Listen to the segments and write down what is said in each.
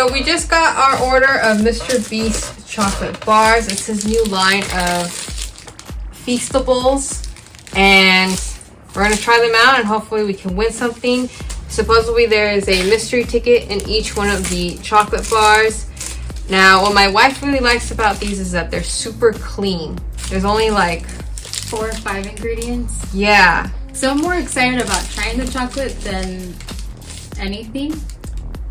So we just got our order of MrBeast chocolate bars. It's his new line of Feastables, and we're gonna try them out and hopefully we can win something. Supposedly there is a mystery ticket in each one of the chocolate bars. Now, what my wife really likes about these is that they're super clean. There's only like 4 or 5 ingredients. Yeah. So I'm more excited about trying the chocolate than anything.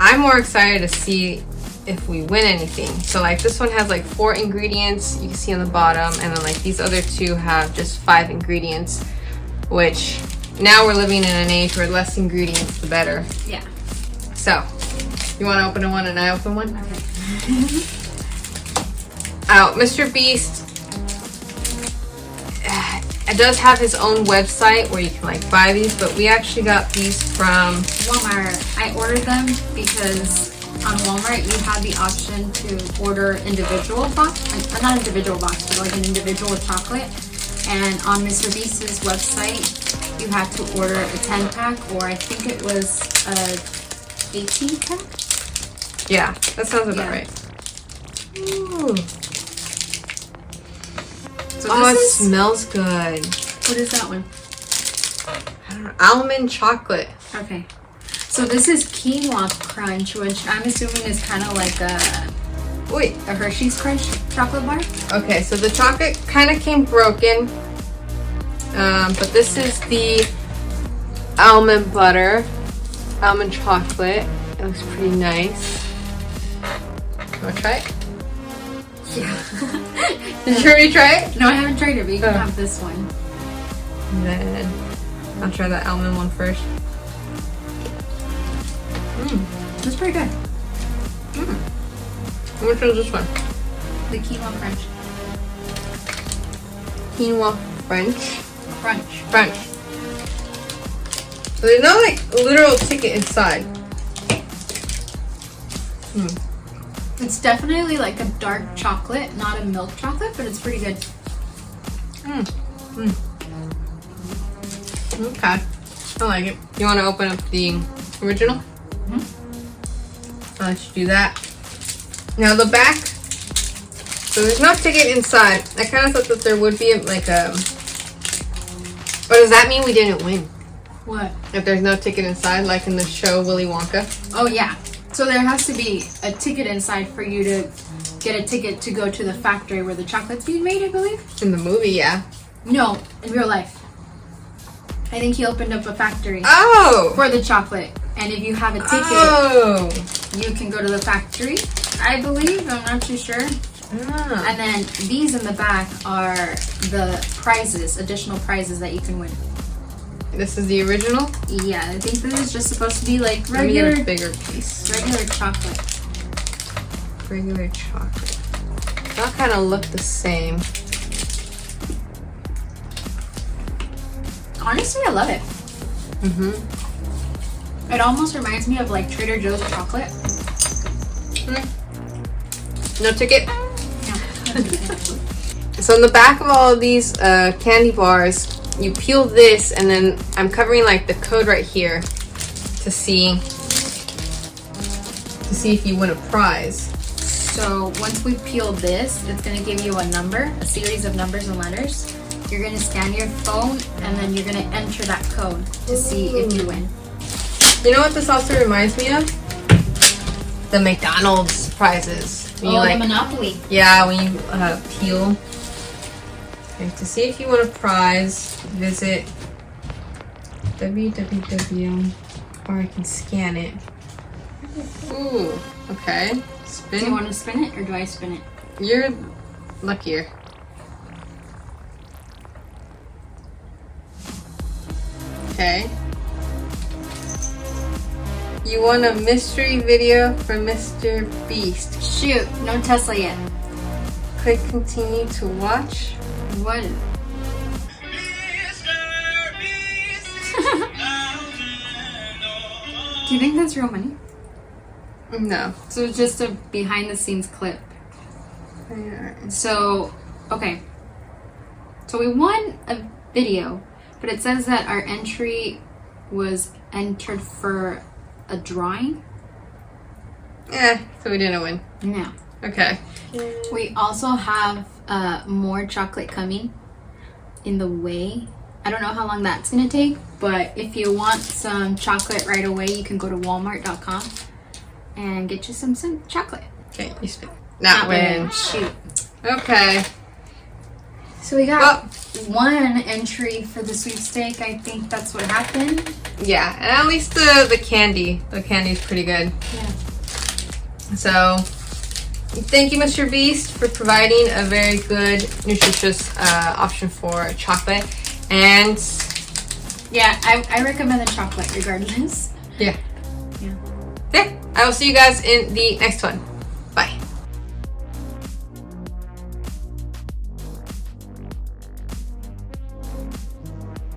I'm more excited to see if we win anything. So like this one has like 4 ingredients, you can see on the bottom, and then like these other 2 have just 5 ingredients, which now we're living in an age where less ingredients the better. Yeah. So, you want to open one and I open one? Okay. MrBeast, it does have his own website where you can like buy these, but we actually got these from Walmart. I ordered them because on Walmart you have the option to order individual box, not individual box, but like an individual chocolate. And on MrBeast's website, you have to order a 10-pack, or I think it was a 18-pack. Yeah, that sounds about right. Ooh. So oh, it smells good. What is that one? I don't know. Almond chocolate. Okay. So this is quinoa crunch, which I'm assuming is kind of like a Hershey's Crunch chocolate bar. Okay, so the chocolate kind of came broken. But this is the almond butter, almond chocolate. It looks pretty nice. You want to try it? Yeah. Did you already try it? No, I haven't tried it, but you can have this one. And then I'll try the almond one first. It's pretty good. Which one's this one? The quinoa crunch. Quinoa French. Crunch. So there's no like literal ticket inside. It's definitely like a dark chocolate, not a milk chocolate, but it's pretty good. Okay. I like it. You want to open up the original? I'll let you do that. Now the back. So there's no ticket inside. I kind of thought that there would be like a... But does that mean we didn't win? What? If there's no ticket inside, like in the show Willy Wonka? Oh yeah. So there has to be a ticket inside for you to get a ticket to go to the factory where the chocolate's being made, I believe. In the movie, yeah. No, in real life. I think he opened up a factory for the chocolate. And if you have a ticket, you can go to the factory, I believe. I'm not too sure. And then these in the back are the prizes, additional prizes that you can win. This is the original? Yeah, I think this is just supposed to be like Let me regular, get a bigger piece. regular chocolate. Regular chocolate. They all kind of look the same. Honestly, I love it. It almost reminds me of like Trader Joe's chocolate. No ticket? No. So in the back of all of these candy bars, you peel this, and then I'm covering like the code right here to see if you win a prize. So once we peel this, it's going to give you a number, a series of numbers and letters. You're going to scan your phone, and then you're going to enter that code to see if you win. You know what this also reminds me of? The McDonald's prizes. When the Monopoly. Yeah, when you peel. Okay, to see if you want a prize, visit www, or I can scan it. Ooh, okay. Spin. Do you want to spin it, or do I spin it? You're luckier. Okay. You want a mystery video from MrBeast. Shoot, no Tesla yet. Click continue to watch. What? Do you think that's real money? No. So it's just a behind the scenes clip. So, okay. So we won a video, but it says that our entry was entered for a drawing. So we didn't win. No. Okay. We also have more chocolate coming in the way. I don't know how long that's gonna take, but if you want some chocolate right away, you can go to walmart.com and get you some chocolate. Okay, you spit. Not win. Shoot. Okay. So we got one entry for the sweepstake. I think that's what happened. Yeah, and at least the candy's pretty good. Yeah. So thank you, MrBeast, for providing a very good, nutritious option for chocolate. And yeah, I recommend the chocolate regardless. Yeah. Yeah. Yeah, I will see you guys in the next one.